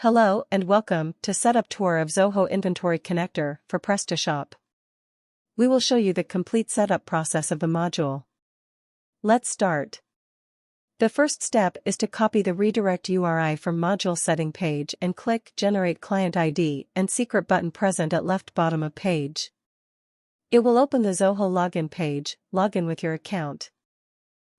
Hello and welcome to Setup Tour of Zoho Inventory Connector for Prestashop. We will show you the complete setup process of the module. Let's start. The first step is to copy the redirect URI from module setting page and click Generate Client ID and Secret button present at left bottom of page. It will open the Zoho login page. Log in with your account.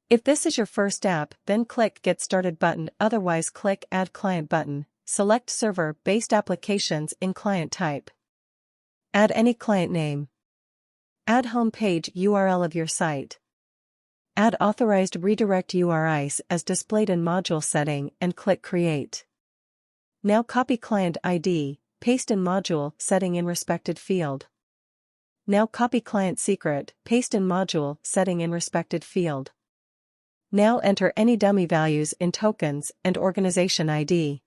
If this is your first app, then click Get Started button, otherwise click Add Client button. Select server-based applications in client type. Add any client name. Add home page URL of your site. Add authorized redirect URIs as displayed in module setting and click Create. Now copy client ID, paste in module setting in respected field. Now copy client secret, paste in module setting in respected field. Now enter any dummy values in tokens and organization ID.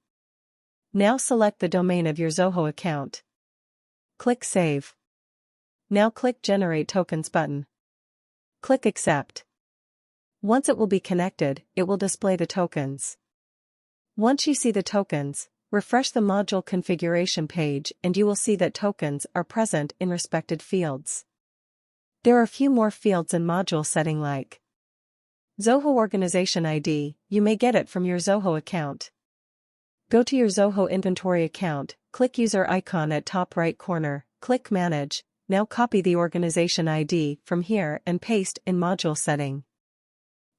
Now select the domain of your Zoho account. Click Save. Now click Generate Tokens button. Click Accept. Once it will be connected, it will display the tokens. Once you see the tokens, refresh the module configuration page and you will see that tokens are present in respected fields. There are a few more fields in module setting like Zoho Organization ID. You may get it from your Zoho account. Go to your Zoho inventory account, click user icon at top right corner, click Manage. Now copy the organization ID from here and paste in module setting.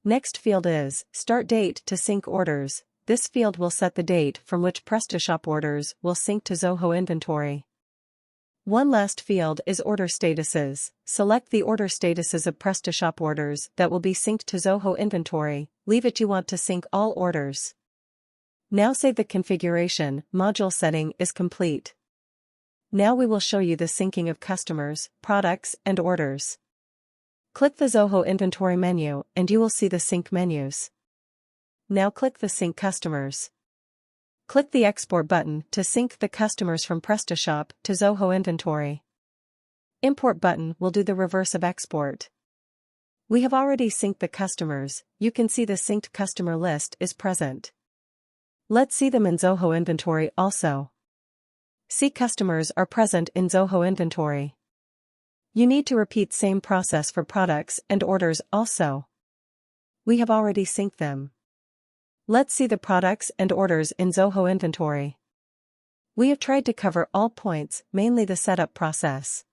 Next field is Start Date to sync orders. This field will set the date from which Prestashop orders will sync to Zoho inventory. One last field is Order Statuses. Select the order statuses of Prestashop orders that will be synced to Zoho inventory. Leave it you want to sync all orders. Now save the configuration. Module setting is complete. Now we will show you the syncing of customers, products, and orders. Click the Zoho inventory menu and you will see the sync menus. Now click the Sync Customers. Click the Export button to sync the customers from Prestashop to Zoho inventory. Import button will do the reverse of export. We have already synced the customers. You can see the synced customer list is present. Let's see them in Zoho inventory also. See customers are present in Zoho inventory. You need to repeat same process for products and orders also. We have already synced them. Let's see the products and orders in Zoho inventory. We have tried to cover all points, mainly the setup process.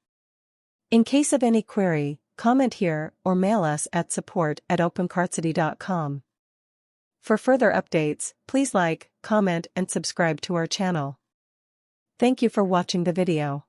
In case of any query, comment here or mail us at support@opencartcity.com. For further updates, please like, comment and subscribe to our channel. Thank you for watching the video.